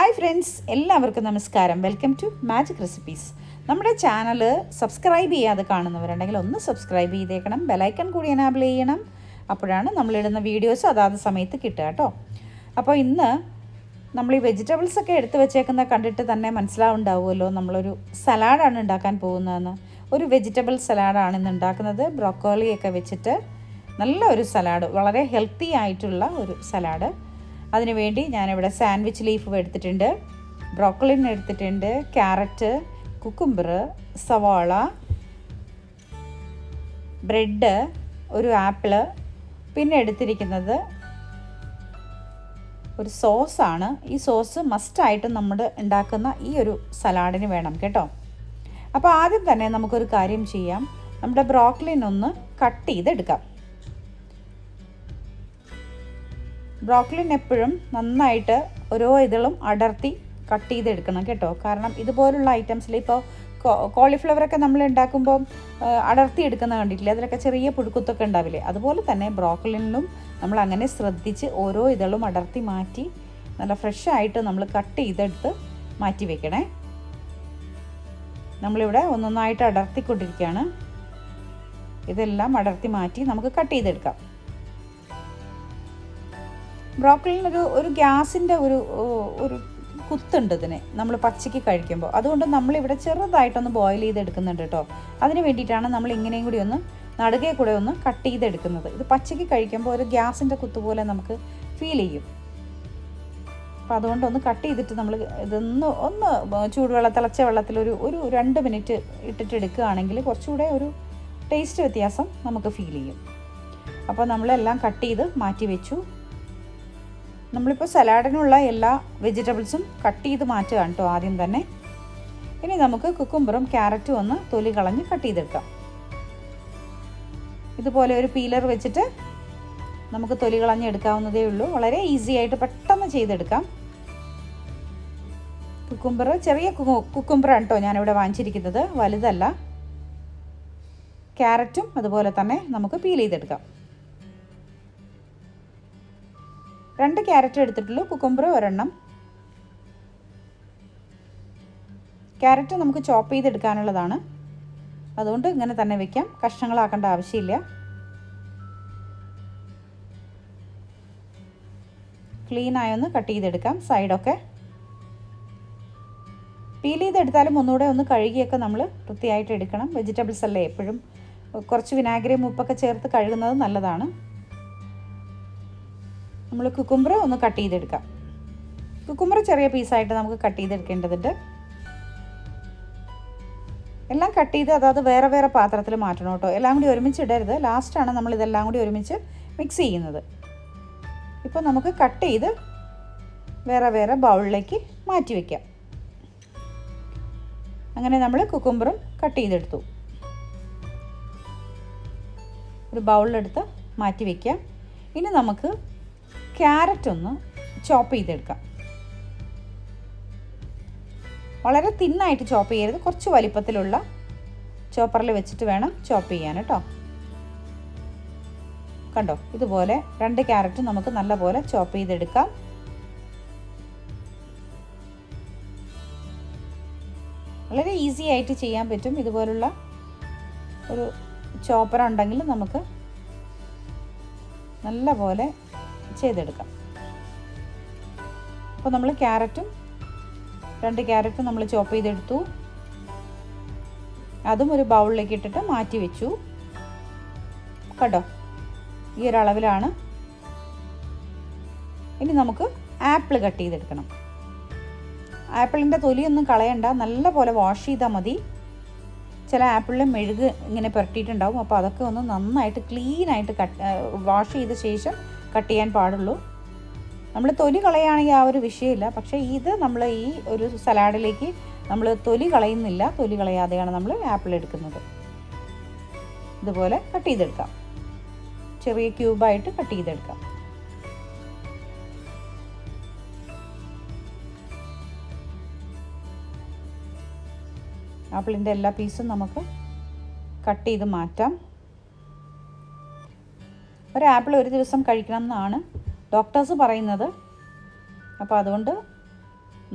Hi friends, എല്ലാവർക്കും നമസ്കാരം. Welcome to magic recipes. നമ്മുടെ ചാനൽ സബ്സ്ക്രൈബ് ചെയ്യാതെ കാണുന്നവരുണ്ടെങ്കിൽ ഒന്ന് സബ്സ്ക്രൈബ് ചെയ്തേക്കണം, ബെലൈക്കൺ കൂടി എനാബിൾ ചെയ്യണം. അപ്പോഴാണ് നമ്മളിടുന്ന വീഡിയോസ് അതാത് സമയത്ത് കിട്ടുക കേട്ടോ. അപ്പോൾ ഇന്ന് നമ്മൾ ഈ വെജിറ്റബിൾസൊക്കെ എടുത്ത് വെച്ചേക്കുന്ന കണ്ടിട്ട് തന്നെ മനസ്സിലാവുണ്ടാവുമല്ലോ, നമ്മളൊരു സലാഡാണ് ഉണ്ടാക്കാൻ പോകുന്നതെന്ന്. ഒരു വെജിറ്റബിൾ സലാഡാണ് ഇന്ന് ഉണ്ടാക്കുന്നത്. ബ്രോക്കോളിയൊക്കെ വെച്ചിട്ട് നല്ല ഒരു സലാഡ്, വളരെ ഹെൽത്തി ആയിട്ടുള്ള ഒരു സലാഡ്. അതിനുവേണ്ടി ഞാനിവിടെ സാൻഡ്വിച്ച് ലീഫ് എടുത്തിട്ടുണ്ട്, ബ്രോക്കോളിൻ എടുത്തിട്ടുണ്ട്, ക്യാരറ്റ്, കുക്കുംബർ, സവാള, ബ്രെഡ്, ഒരു ആപ്പിള്, പിന്നെ എടുത്തിരിക്കുന്നത് ഒരു സോസാണ്. ഈ സോസ് മസ്റ്റായിട്ട് നമ്മൾ ഉണ്ടാക്കുന്ന ഈ ഒരു സലാഡിന് വേണം കേട്ടോ. അപ്പോൾ ആദ്യം തന്നെ നമുക്കൊരു കാര്യം ചെയ്യാം, നമ്മുടെ ബ്രോക്കോളിൻ ഒന്ന് കട്ട് ചെയ്തെടുക്കാം. ബ്രോക്കോളിൻ എപ്പോഴും നന്നായിട്ട് ഓരോ ഇതളും അടർത്തി കട്ട് ചെയ്തെടുക്കണം കേട്ടോ. കാരണം ഇതുപോലുള്ള ഐറ്റംസിൽ ഇപ്പോൾ കോളിഫ്ലവറൊക്കെ നമ്മൾ ഉണ്ടാക്കുമ്പോൾ അടർത്തി എടുക്കുന്ന കണ്ടിട്ടില്ലേ, അതിലൊക്കെ ചെറിയ പുഴുക്കുത്തൊക്കെ ഉണ്ടാവില്ലേ, അതുപോലെ തന്നെ ബ്രോക്കോളിനിലും നമ്മൾ അങ്ങനെ ശ്രദ്ധിച്ച് ഓരോ ഇതളും അടർത്തി മാറ്റി നല്ല ഫ്രഷായിട്ട് നമ്മൾ കട്ട് ചെയ്തെടുത്ത് മാറ്റി വെക്കണേ. നമ്മളിവിടെ ഒന്നൊന്നായിട്ട് അടർത്തിക്കൊണ്ടിരിക്കുകയാണ്. ഇതെല്ലാം അടർത്തി മാറ്റി നമുക്ക് കട്ട് ചെയ്തെടുക്കാം. ബ്രോക്കോളിന് ഒരു ഗ്യാസിൻ്റെ ഒരു കുത്തുണ്ട് ഇതിന് നമ്മൾ പച്ചയ്ക്ക് കഴിക്കുമ്പോൾ. അതുകൊണ്ട് നമ്മളിവിടെ ചെറുതായിട്ടൊന്ന് ബോയിൽ ചെയ്തെടുക്കുന്നുണ്ട് കേട്ടോ. അതിന് വേണ്ടിയിട്ടാണ് നമ്മൾ ഇങ്ങനെയും കൂടി ഒന്ന് നടുകെ കൂടെ ഒന്ന് കട്ട് ചെയ്തെടുക്കുന്നത്. ഇത് പച്ചയ്ക്ക് കഴിക്കുമ്പോൾ ഒരു ഗ്യാസിൻ്റെ കുത്ത് പോലെ നമുക്ക് ഫീൽ ചെയ്യും. അപ്പോൾ അതുകൊണ്ടൊന്ന് കട്ട് ചെയ്തിട്ട് നമ്മൾ ഒന്ന് തിളച്ച വെള്ളത്തിൽ ഒരു 2 മിനിറ്റ് ഇട്ടിട്ട് എടുക്കുകയാണെങ്കിൽ കുറച്ചുകൂടെ ഒരു ടേസ്റ്റ് വ്യത്യാസം നമുക്ക് ഫീൽ ചെയ്യും. അപ്പോൾ നമ്മളെല്ലാം കട്ട് ചെയ്ത് മാറ്റി വെച്ചു. നമ്മളിപ്പോൾ സലാഡിനുള്ള എല്ലാ വെജിറ്റബിൾസും കട്ട് ചെയ്ത് മാറ്റുകയാണ് കേട്ടോ ആദ്യം തന്നെ. ഇനി നമുക്ക് കുക്കുംബറും ക്യാരറ്റും ഒന്ന് തൊലി കളഞ്ഞ് കട്ട് ചെയ്തെടുക്കാം. ഇതുപോലെ ഒരു പീലർ വെച്ചിട്ട് നമുക്ക് തൊലി കളഞ്ഞ് എടുക്കാവുന്നതേ ഉള്ളൂ. വളരെ ഈസി ആയിട്ട് പെട്ടെന്ന് ചെയ്തെടുക്കാം. കുക്കുംബർ ചെറിയ കുക്കുംബറാണ് കേട്ടോ ഞാനിവിടെ വാങ്ങിച്ചിരിക്കുന്നത്, വലുതല്ല. ക്യാരറ്റും അതുപോലെ തന്നെ നമുക്ക് പീൽ ചെയ്തെടുക്കാം. 2 ക്യാരറ്റ് എടുത്തിട്ടുള്ളൂ, കുക്കുംബർ 1. ക്യാരറ്റ് നമുക്ക് ചോപ്പ് ചെയ്തെടുക്കാനുള്ളതാണ്, അതുകൊണ്ട് ഇങ്ങനെ തന്നെ വെക്കാം, കഷ്ണങ്ങളാക്കേണ്ട ആവശ്യമില്ല. ക്ലീനായൊന്ന് കട്ട് ചെയ്തെടുക്കാം സൈഡൊക്കെ. പീൽ ചെയ്തെടുത്താലും ഒന്നുകൂടെ ഒന്ന് കഴുകിയൊക്കെ നമ്മൾ വൃത്തിയായിട്ട് എടുക്കണം. വെജിറ്റബിൾസ് അല്ലേ, എപ്പോഴും കുറച്ച് വിനാഗിരിയും ഉപ്പൊക്കെ ചേർത്ത് കഴുകുന്നത് നല്ലതാണ്. നമ്മൾ കുക്കുംബർ ഒന്ന് കട്ട് ചെയ്തെടുക്കാം. കുക്കുംബർ ചെറിയ പീസായിട്ട് നമുക്ക് കട്ട് ചെയ്തെടുക്കേണ്ടതുണ്ട്. എല്ലാം കട്ട് ചെയ്ത് അതായത് വേറെ വേറെ പാത്രത്തിൽ മാറ്റണം കേട്ടോ. എല്ലാം കൂടി ഒരുമിച്ച് ഇടരുത്, ലാസ്റ്റാണ് നമ്മൾ ഇതെല്ലാം കൂടി ഒരുമിച്ച് മിക്സ് ചെയ്യുന്നത്. ഇപ്പോൾ നമുക്ക് കട്ട് ചെയ്ത് വേറെ വേറെ ബൗളിലേക്ക് മാറ്റി വയ്ക്കാം. അങ്ങനെ നമ്മൾ കുക്കുംബറും കട്ട് ചെയ്തെടുത്തു. ഒരു ബൗളിലെടുത്ത് മാറ്റി വയ്ക്കാം. ഇനി നമുക്ക് ക്യാരറ്റ് ഒന്ന് ചോപ്പ് ചെയ്തെടുക്കാം. വളരെ തിന്നായിട്ട് ചോപ്പ് ചെയ്യരുത്, കുറച്ച് വലിപ്പത്തിലുള്ള ചോപ്പറിൽ വെച്ചിട്ട് വേണം ചോപ്പ് ചെയ്യാൻ കേട്ടോ. കണ്ടോ, ഇതുപോലെ 2 ക്യാരറ്റ് നമുക്ക് നല്ലപോലെ ചോപ്പ് ചെയ്തെടുക്കാം. വളരെ ഈസി ആയിട്ട് ചെയ്യാൻ പറ്റും. ഇതുപോലുള്ള ഒരു ചോപ്പർ ഉണ്ടെങ്കിൽ നമുക്ക് നല്ലപോലെ ചെയ്തെടുക്കാം. അപ്പോൾ നമ്മൾ 2 ക്യാരറ്റും നമ്മൾ ചോപ്പ് ചെയ്തെടുത്തു. അതും ഒരു ബൗളിലേക്ക് ഇട്ടിട്ട് മാറ്റി വെച്ചു. കേട്ടോ, ഈ ഒരളവിലാണ്. ഇനി നമുക്ക് ആപ്പിൾ കട്ട് ചെയ്തെടുക്കണം. ആപ്പിളിൻ്റെ തൊലിയൊന്നും കളയണ്ട, നല്ല പോലെ വാഷ് ചെയ്താൽ മതി. ചില ആപ്പിളിൽ മെഴുക് ഇങ്ങനെ പുരട്ടിയിട്ടുണ്ടാവും, അപ്പോൾ അതൊക്കെ ഒന്ന് നന്നായിട്ട് ക്ലീനായിട്ട് വാഷ് ചെയ്ത ശേഷം കട്ട് ചെയ്യാൻ പാടുള്ളൂ. നമ്മൾ തൊലി കളയുകയാണെങ്കിൽ ആ ഒരു വിഷയമില്ല. പക്ഷേ ഇത് നമ്മൾ ഈ ഒരു സലാഡിലേക്ക് നമ്മൾ തൊലി കളയുന്നില്ല, തൊലി കളയാതെയാണ് നമ്മൾ ആപ്പിൾ എടുക്കുന്നത്. ഇതുപോലെ കട്ട് ചെയ്തെടുക്കാം, ചെറിയ ക്യൂബായിട്ട് കട്ട് ചെയ്തെടുക്കാം. ആപ്പിളിൻ്റെ എല്ലാ പീസും നമുക്ക് കട്ട് ചെയ്ത് മാറ്റാം. ഒരു ആപ്പിൾ ഒരു ദിവസം കഴിക്കണം എന്നാണ് ഡോക്ടേഴ്സ് പറയുന്നത്. അപ്പോൾ അതുകൊണ്ട്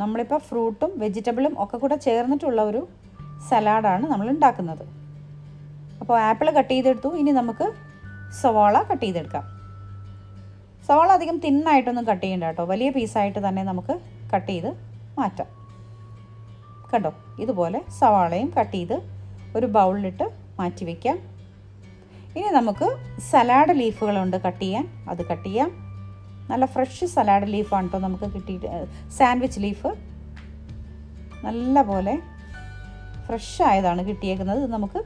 നമ്മളിപ്പോൾ ഫ്രൂട്ടും വെജിറ്റബിളും ഒക്കെ കൂടെ ചേർന്നിട്ടുള്ള ഒരു സലാഡാണ് നമ്മൾ ഉണ്ടാക്കുന്നത്. അപ്പോൾ ആപ്പിൾ കട്ട് ചെയ്തെടുത്തു. ഇനി നമുക്ക് സവാള കട്ട് ചെയ്തെടുക്കാം. സവാള അധികം തിന്നായിട്ടൊന്നും കട്ട് ചെയ്യണ്ട കേട്ടോ, വലിയ പീസായിട്ട് തന്നെ നമുക്ക് കട്ട് ചെയ്ത് മാറ്റാം. കണ്ടോ, ഇതുപോലെ സവാളയും കട്ട് ചെയ്ത് ഒരു ബൗളിലിട്ട് മാറ്റി വയ്ക്കാം. ഇനി നമുക്ക് സലാഡ് ലീഫുകളുണ്ട് കട്ട് ചെയ്യാൻ, അത് കട്ട് ചെയ്യാം. നല്ല ഫ്രഷ് സലാഡ് ലീഫാണ് കേട്ടോ നമുക്ക് കിട്ടിയിട്ട്, സാൻഡ്വിച്ച് ലീഫ് നല്ല പോലെ ഫ്രഷ് ആയതാണ് കിട്ടിയേക്കുന്നത്. ഇത് നമുക്ക്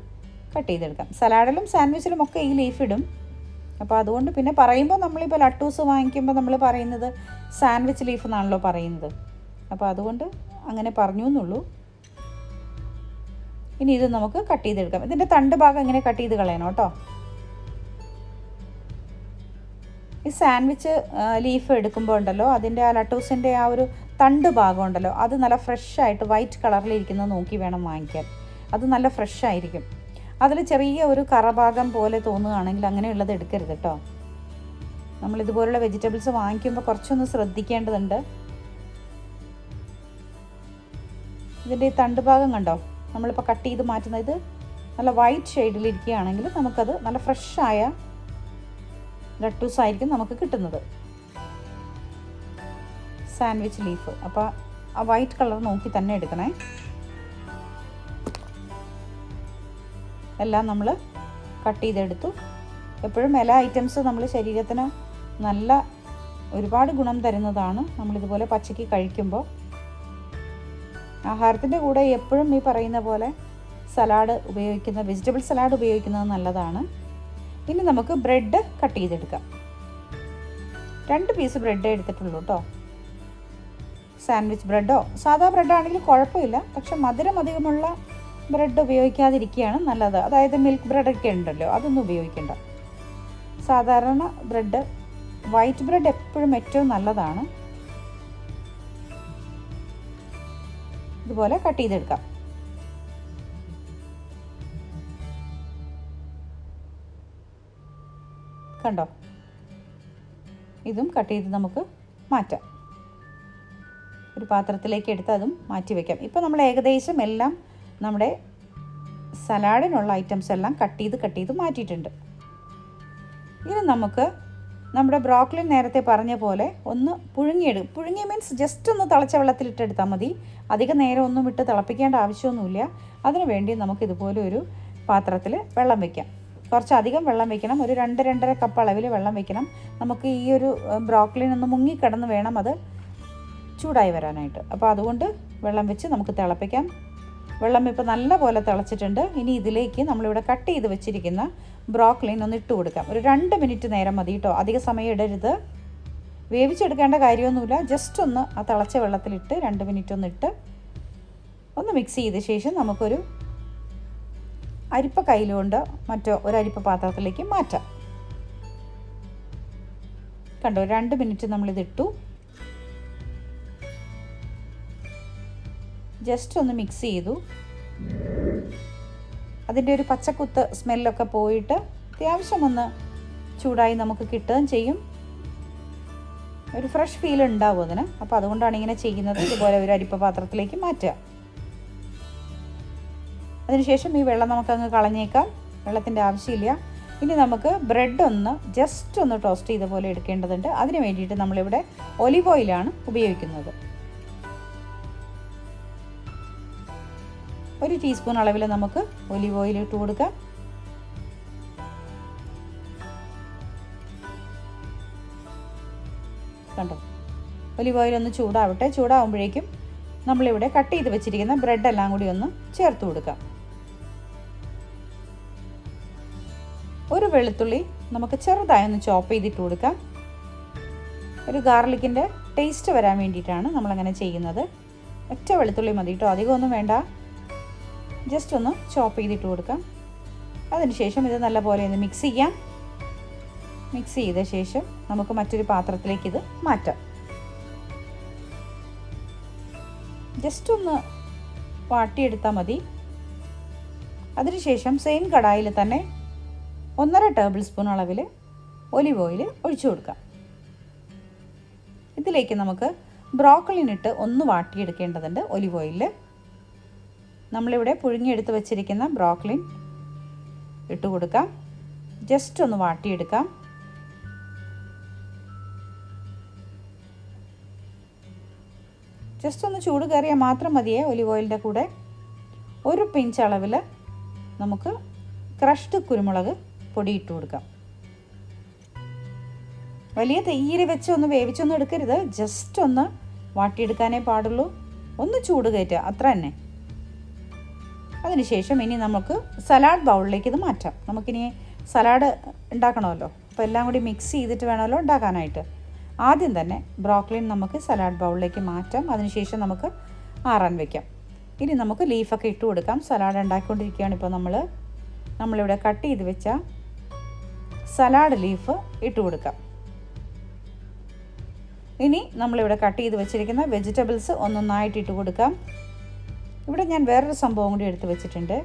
കട്ട് ചെയ്തെടുക്കാം. സലാഡിലും സാൻഡ്വിച്ചിലും ഒക്കെ ഈ ലീഫ് ഇടും. അപ്പോൾ അതുകൊണ്ട് പിന്നെ പറയുമ്പോൾ നമ്മളിപ്പോൾ ലട്ടൂസ് വാങ്ങിക്കുമ്പോൾ നമ്മൾ പറയുന്നത് സാൻഡ്വിച്ച് ലീഫ് എന്നാണല്ലോ പറയുന്നത്. അപ്പോൾ അതുകൊണ്ട് അങ്ങനെ പറഞ്ഞു എന്നുള്ളൂ. ഇനി ഇത് നമുക്ക് കട്ട് ചെയ്തെടുക്കാം. ഇതിൻ്റെ തണ്ട് ഭാഗം ഇങ്ങനെ കട്ട് ചെയ്ത് കളയണം കേട്ടോ. ഈ സാൻഡ്വിച്ച് ലീഫ് എടുക്കുമ്പോൾ ഉണ്ടല്ലോ, അതിൻ്റെ ആ ലട്ടൂസിൻ്റെ ആ ഒരു തണ്ട് ഭാഗം ഉണ്ടല്ലോ, അത് നല്ല ഫ്രഷായിട്ട് വൈറ്റ് കളറിലിരിക്കുന്നത് നോക്കി വേണം വാങ്ങിക്കാൻ. അത് നല്ല ഫ്രഷ് ആയിരിക്കും. അതിൽ ചെറിയ ഒരു കറഭാഗം പോലെ തോന്നുകയാണെങ്കിൽ അങ്ങനെയുള്ളത് എടുക്കരുത് കേട്ടോ. നമ്മളിതുപോലുള്ള വെജിറ്റബിൾസ് വാങ്ങിക്കുമ്പോൾ കുറച്ചൊന്ന് ശ്രദ്ധിക്കേണ്ടതുണ്ട്. ഇതിൻ്റെ ഈ തണ്ട് ഭാഗം കണ്ടോ, നമ്മളിപ്പോൾ കട്ട് ചെയ്ത് മാറ്റുന്നത് നല്ല വൈറ്റ് ഷെയ്ഡിലിരിക്കുകയാണെങ്കിൽ നമുക്കത് നല്ല ഫ്രഷായ ലട്ടൂസ് ആയിരിക്കും നമുക്ക് കിട്ടുന്നത്, സാൻഡ്വിച്ച് ലീഫ്. അപ്പോൾ ആ വൈറ്റ് കളർ നോക്കി തന്നെ എടുക്കണേ. എല്ലാം നമ്മൾ കട്ട് ചെയ്തെടുത്തു. എപ്പോഴും എല്ലാ ഐറ്റംസ് നമ്മൾ ശരീരത്തിന് നല്ല ഒരുപാട് ഗുണം തരുന്നതാണ്. നമ്മളിതുപോലെ പച്ചയ്ക്ക് കഴിക്കുമ്പോൾ ആഹാരത്തിൻ്റെ കൂടെ എപ്പോഴും ഈ പറയുന്ന പോലെ സലാഡ് വെജിറ്റബിൾ സലാഡ് ഉപയോഗിക്കുന്നത് നല്ലതാണ്. ഇനി നമുക്ക് ബ്രെഡ് കട്ട് ചെയ്തെടുക്കാം. 2 പീസ് ബ്രെഡ് എടുത്തിട്ടുള്ളൂ കേട്ടോ. സാൻഡ്വിച്ച് ബ്രെഡോ സാധാ ബ്രെഡാണെങ്കിൽ കുഴപ്പമില്ല, പക്ഷെ മധുരം അധികമുള്ള ബ്രെഡ് ഉപയോഗിക്കാതിരിക്കുകയാണ് നല്ലത്. അതായത് മിൽക്ക് ബ്രെഡൊക്കെ ഉണ്ടല്ലോ, അതൊന്നും ഉപയോഗിക്കേണ്ട. സാധാരണ ബ്രെഡ്, വൈറ്റ് ബ്രെഡ് എപ്പോഴും ഏറ്റവും നല്ലതാണ്. ഇതുപോലെ കട്ട് ചെയ്തെടുക്കാം. കണ്ടോ, ഇതും കട്ട് ചെയ്ത് നമുക്ക് മാറ്റാം. ഒരു പാത്രത്തിലേക്ക് എടുത്ത് അതും മാറ്റി വയ്ക്കാം. ഇപ്പോൾ നമ്മൾ ഏകദേശം എല്ലാം നമ്മുടെ സലാഡിനുള്ള ഐറ്റംസ് എല്ലാം കട്ട് ചെയ്ത് മാറ്റിയിട്ടുണ്ട്. ഇനി നമുക്ക് നമ്മുടെ ബ്രോക്കലി നേരത്തെ പറഞ്ഞ പോലെ ഒന്ന് പുഴുങ്ങി മീൻസ് ജസ്റ്റ് ഒന്ന് തിളച്ച വെള്ളത്തിലിട്ടെടുത്താൽ മതി. അധികം നേരം ഒന്നും ഇട്ട് തിളപ്പിക്കേണ്ട ആവശ്യമൊന്നുമില്ല. അതിനു വേണ്ടി നമുക്ക് ഇതുപോലെ ഒരു പാത്രത്തിൽ വെള്ളം വയ്ക്കാം. കുറച്ചധികം വെള്ളം വയ്ക്കണം. ഒരു 2-2.5 കപ്പ് അളവിൽ വെള്ളം വയ്ക്കണം. നമുക്ക് ഈ ഒരു ബ്രോക്കലിനൊന്ന് മുങ്ങിക്കിടന്ന് വേണം അത് ചൂടായി വരാനായിട്ട്. അപ്പോൾ അതുകൊണ്ട് വെള്ളം വെച്ച് നമുക്ക് തിളപ്പിക്കാം. വെള്ളം ഇപ്പോൾ നല്ല പോലെ തിളച്ചിട്ടുണ്ട്. ഇനി ഇതിലേക്ക് നമ്മളിവിടെ കട്ട് ചെയ്ത് വെച്ചിരിക്കുന്ന ബ്രോക്കലിൻ ഒന്ന് ഇട്ട് കൊടുക്കാം. ഒരു 2 മിനിറ്റ് നേരം മതി കേട്ടോ, അധിക സമയം ഇടരുത്. വേവിച്ചെടുക്കേണ്ട കാര്യമൊന്നുമില്ല. ജസ്റ്റ് ഒന്ന് ആ തിളച്ച വെള്ളത്തിലിട്ട് 2 മിനിറ്റ് ഒന്ന് മിക്സ് ചെയ്ത ശേഷം നമുക്കൊരു അരിപ്പ കയ്യിലുകൊണ്ട് മറ്റോ ഒരു അരിപ്പ പാത്രത്തിലേക്ക് മാറ്റാം. കണ്ടോ, 2 മിനിറ്റ് നമ്മളിതിട്ടു. ജസ്റ്റ് ഒന്ന് മിക്സ് ചെയ്തു. അതിൻ്റെ ഒരു പച്ചക്കുത്ത് സ്മെല്ലൊക്കെ പോയിട്ട് അത്യാവശ്യം ഒന്ന് ചൂടായി നമുക്ക് കിട്ടുകയും ചെയ്യും. ഒരു ഫ്രഷ് ഫീൽ ഉണ്ടാവും അതിന്. അപ്പോൾ അതുകൊണ്ടാണ് ഇങ്ങനെ ചെയ്യുന്നത്. ഇതുപോലെ ഒരു അരിപ്പ പാത്രത്തിലേക്ക് മാറ്റുക. അതിനുശേഷം ഈ വെള്ളം നമുക്കങ്ങ് കളഞ്ഞേക്കാം, വെള്ളത്തിൻ്റെ ആവശ്യമില്ല. ഇനി നമുക്ക് ബ്രെഡ് ജസ്റ്റ് ഒന്ന് ടോസ്റ്റ് ചെയ്ത പോലെ എടുക്കേണ്ടതുണ്ട്. അതിന് വേണ്ടിയിട്ട് നമ്മളിവിടെ ഒലിവ് ഓയിലാണ് ഉപയോഗിക്കുന്നത്. 1 ടീസ്പൂൺ അളവിൽ നമുക്ക് ഒലിവ് ഓയിൽ ഇട്ട് കൊടുക്കാം. കണ്ടോ, ഒലിവ് ഓയിൽ ഒന്ന് ചൂടാവട്ടെ. ചൂടാവുമ്പോഴേക്കും നമ്മളിവിടെ കട്ട് ചെയ്ത് വെച്ചിരിക്കുന്ന ബ്രെഡ് എല്ലാം കൂടി ഒന്ന് ചേർത്ത് കൊടുക്കാം. ഒരു വെളുത്തുള്ളി നമുക്ക് ചെറുതായി ഒന്ന് ചോപ്പ് ചെയ്തിട്ട് കൊടുക്കാം. ഒരു ഗാർലിക്കിൻ്റെ ടേസ്റ്റ് വരാൻ വേണ്ടിയിട്ടാണ് നമ്മളങ്ങനെ ചെയ്യുന്നത്. ഒറ്റ വെളുത്തുള്ളി മതി കേട്ടോ, അധികമൊന്നും വേണ്ട. ജസ്റ്റ് ഒന്ന് ചോപ്പ് ചെയ്തിട്ട് കൊടുക്കാം. അതിനുശേഷം ഇത് നല്ലപോലെ ഒന്ന് മിക്സ് ചെയ്യാം. മിക്സ് ചെയ്ത ശേഷം നമുക്ക് മറ്റൊരു പാത്രത്തിലേക്ക് ഇത് മാറ്റാം. ജസ്റ്റ് ഒന്ന് വാട്ടിയെടുത്താൽ മതി. അതിനുശേഷം സെയിം കടായിൽ തന്നെ 1.5 ടേബിൾ സ്പൂൺ അളവിൽ ഒലിവ് ഓയിൽ ഒഴിച്ചു കൊടുക്കാം. ഇതിലേക്ക് നമുക്ക് ബ്രോക്കലിനിട്ട് ഒന്ന് വാട്ടിയെടുക്കേണ്ടതുണ്ട് ഒലിവ് ഓയിലിൽ. നമ്മളിവിടെ പുഴുങ്ങിയെടുത്ത് വെച്ചിരിക്കുന്ന ബ്രോക്കലിൻ ഇട്ട് കൊടുക്കാം. ജസ്റ്റ് ഒന്ന് വാട്ടിയെടുക്കാം. ജസ്റ്റ് ഒന്ന് ചൂട് കയറിയാൽ മാത്രം മതിയേ. ഒലിവ് ഓയിലിൻ്റെ കൂടെ ഒരു പിഞ്ച് അളവിൽ നമുക്ക് ക്രഷ്ഡ് കുരുമുളക് പൊടി ഇട്ട് കൊടുക്കാം. വലിയ തീയിൽ വെച്ച് ഒന്ന് വേവിച്ചൊന്നും എടുക്കരുത്, ജസ്റ്റ് ഒന്ന് വാട്ടിയെടുക്കാനേ പാടുള്ളൂ. ഒന്ന് ചൂട് കയറ്റുക, അത്ര തന്നെ. അതിനുശേഷം ഇനി നമുക്ക് സലാഡ് ബൗളിലേക്ക് ഇത് മാറ്റാം. നമുക്കിനി സലാഡ് ഉണ്ടാക്കണമല്ലോ, അപ്പോൾ എല്ലാം കൂടി മിക്സ് ചെയ്തിട്ട് വേണമല്ലോ ഉണ്ടാക്കാനായിട്ട്. ആദ്യം തന്നെ ബ്രോക്കലിൻ നമുക്ക് സലാഡ് ബൗളിലേക്ക് മാറ്റാം. അതിനുശേഷം നമുക്ക് ആറാൻ വയ്ക്കാം. ഇനി നമുക്ക് ലീഫൊക്കെ ഇട്ട് കൊടുക്കാം. സലാഡ് ഉണ്ടാക്കിക്കൊണ്ടിരിക്കുകയാണ് ഇപ്പോൾ നമ്മളിവിടെ കട്ട് ചെയ്ത് വെച്ച സലാഡ് ലീഫ് ഇട്ട് കൊടുക്കാം. ഇനി നമ്മളിവിടെ കട്ട് ചെയ്ത് വെച്ചിരിക്കുന്ന വെജിറ്റബിൾസ് ഒന്നൊന്നായിട്ട് ഇട്ട് കൊടുക്കാം. ഇവിടെ ഞാൻ വേറൊരു സംഭവം കൂടി എടുത്ത് വെച്ചിട്ടുണ്ട്.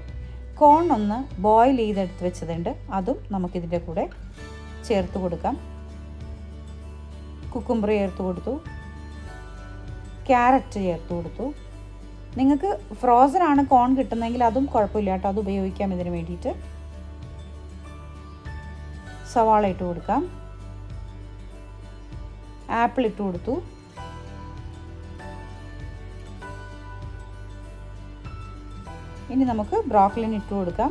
കോൺ ഒന്ന് ബോയിൽ ചെയ്തെടുത്ത് വെച്ചതുണ്ട്, അതും നമുക്കിതിൻ്റെ കൂടെ ചേർത്ത് കൊടുക്കാം. കുക്കുംബർ ചേർത്ത് കൊടുത്തു, ക്യാരറ്റ് ചേർത്ത് കൊടുത്തു. നിങ്ങൾക്ക് ഫ്രോസൺ ആണ് കോൺ കിട്ടുന്നതെങ്കിൽ അതും കുഴപ്പമില്ല കേട്ടോ, അത് ഉപയോഗിക്കാം ഇതിന് വേണ്ടിയിട്ട്. സവാള ഇട്ട് കൊടുക്കാം. ആപ്പിൾ ഇട്ട് കൊടുത്തു. ഇനി നമുക്ക് ബ്രോക്കലിൻ ഇട്ട് കൊടുക്കാം.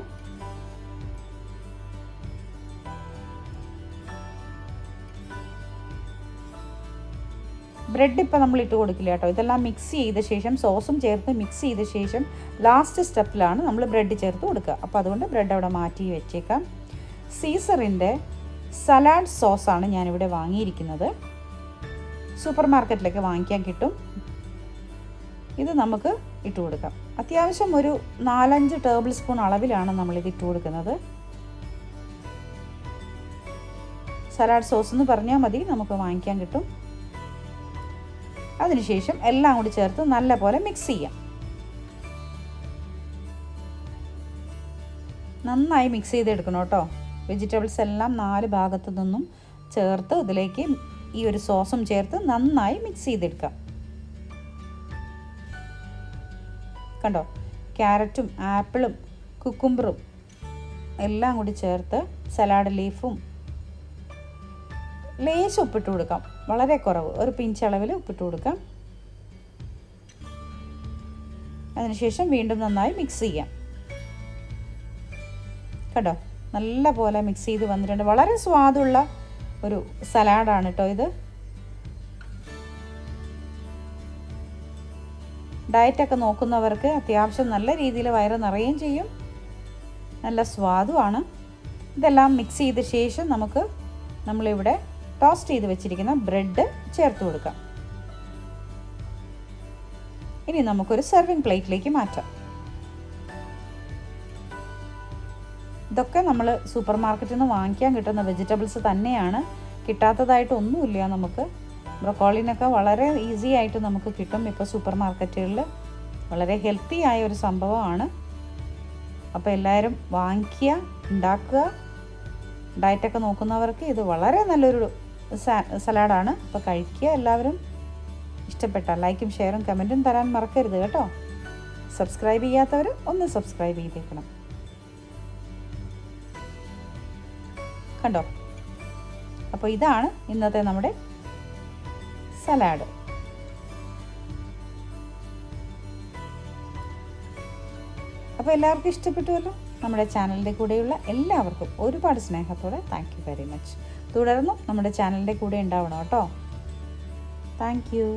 ബ്രെഡ് ഇപ്പോൾ നമ്മൾ ഇട്ട് കൊടുക്കില്ല കേട്ടോ. ഇതെല്ലാം മിക്സ് ചെയ്ത ശേഷം, സോസും ചേർത്ത് മിക്സ് ചെയ്ത ശേഷം ലാസ്റ്റ് സ്റ്റെപ്പിലാണ് നമ്മൾ ബ്രെഡ് ചേർത്ത് കൊടുക്കുക. അപ്പോൾ അതുകൊണ്ട് ബ്രെഡ് അവിടെ മാറ്റി വെച്ചേക്കാം. സീസറിൻ്റെ സലാഡ് സോസാണ് ഞാനിവിടെ വാങ്ങിയിരിക്കുന്നത്. സൂപ്പർ മാർക്കറ്റിലൊക്കെ വാങ്ങിക്കാൻ കിട്ടും. ഇത് നമുക്ക് ഇട്ട് കൊടുക്കാം. അത്യാവശ്യം ഒരു 4-5 ടേബിൾ സ്പൂൺ അളവിലാണ് നമ്മളിത് ഇട്ട് കൊടുക്കുന്നത്. സലാഡ് സോസ് എന്ന് പറഞ്ഞാൽ മതി, നമുക്ക് വാങ്ങിക്കാൻ കിട്ടും. അതിനുശേഷം എല്ലാം കൂടി ചേർത്ത് നല്ലപോലെ മിക്സ് ചെയ്യാം. നന്നായി മിക്സ് ചെയ്തെടുക്കണം കേട്ടോ. വെജിറ്റബിൾസ് എല്ലാം 4 ഭാഗത്തു നിന്നും ചേർത്ത് ഇതിലേക്ക് ഈ ഒരു സോസും ചേർത്ത് നന്നായി മിക്സ് ചെയ്തെടുക്കാം. കണ്ടോ, ക്യാരറ്റും ആപ്പിളും കുക്കുംബറും എല്ലാം കൂടി ചേർത്ത് സലാഡ് ലീഫും ലേശം ഉപ്പിട്ട് കൊടുക്കാം. വളരെ കുറവ്, ഒരു പിഞ്ച് അളവിൽ ഉപ്പിട്ട് കൊടുക്കാം. അതിനുശേഷം വീണ്ടും നന്നായി മിക്സ് ചെയ്യാം. കണ്ടോ, നല്ല പോലെ മിക്സ് ചെയ്ത് വന്നിട്ടുണ്ട്. വളരെ സ്വാദുള്ള ഒരു സലാഡാണ് കേട്ടോ ഇത്. ഡയറ്റൊക്കെ നോക്കുന്നവർക്ക് അത്യാവശ്യം നല്ല രീതിയിൽ വയറ് നിറയുകയും ചെയ്യും, നല്ല സ്വാദുമാണ്. ഇതെല്ലാം മിക്സ് ചെയ്ത ശേഷം നമ്മളിവിടെ ടോസ്റ്റ് ചെയ്ത് വെച്ചിരിക്കുന്ന ബ്രെഡ് ചേർത്ത് കൊടുക്കാം. ഇനി നമുക്കൊരു സെർവിങ് പ്ലേറ്റിലേക്ക് മാറ്റാം. ഇതൊക്കെ നമ്മൾ സൂപ്പർ മാർക്കറ്റിൽ നിന്ന് വാങ്ങിക്കാൻ കിട്ടുന്ന വെജിറ്റബിൾസ് തന്നെയാണ്, കിട്ടാത്തതായിട്ടൊന്നുമില്ല. നമുക്ക് ബ്രൊക്കോളിനൊക്കെ വളരെ ഈസി ആയിട്ട് നമുക്ക് കിട്ടും ഇപ്പോൾ സൂപ്പർ മാർക്കറ്റുകളിൽ. വളരെ ഹെൽത്തി ആയ ഒരു സംഭവമാണ്. അപ്പോൾ എല്ലാവരും വാങ്ങിക്കുക, ഉണ്ടാക്കുക. ഡയറ്റൊക്കെ നോക്കുന്നവർക്ക് ഇത് വളരെ നല്ലൊരു സലാഡാണ്. അപ്പോൾ കഴിക്കുക എല്ലാവരും. ഇഷ്ടപ്പെട്ടാൽ ലൈക്കും ഷെയറും കമൻറ്റും തരാൻ മറക്കരുത് കേട്ടോ. സബ്സ്ക്രൈബ് ചെയ്യാത്തവർ ഒന്ന് സബ്സ്ക്രൈബ് ചെയ്തേക്കണം. കണ്ടോ, അപ്പോൾ ഇതാണ് ഇന്നത്തെ നമ്മുടെ സലാഡ്. അപ്പോൾ എല്ലാവർക്കും ഇഷ്ടപ്പെട്ടുവല്ലോ. നമ്മുടെ ചാനലിൻ്റെ കൂടെയുള്ള എല്ലാവർക്കും ഒരുപാട് സ്നേഹത്തോടെ താങ്ക് യു വെരി മച്ച്. തുടർന്നും നമ്മുടെ ചാനലിൻ്റെ കൂടെ ഉണ്ടാവണം കേട്ടോ. Thank you.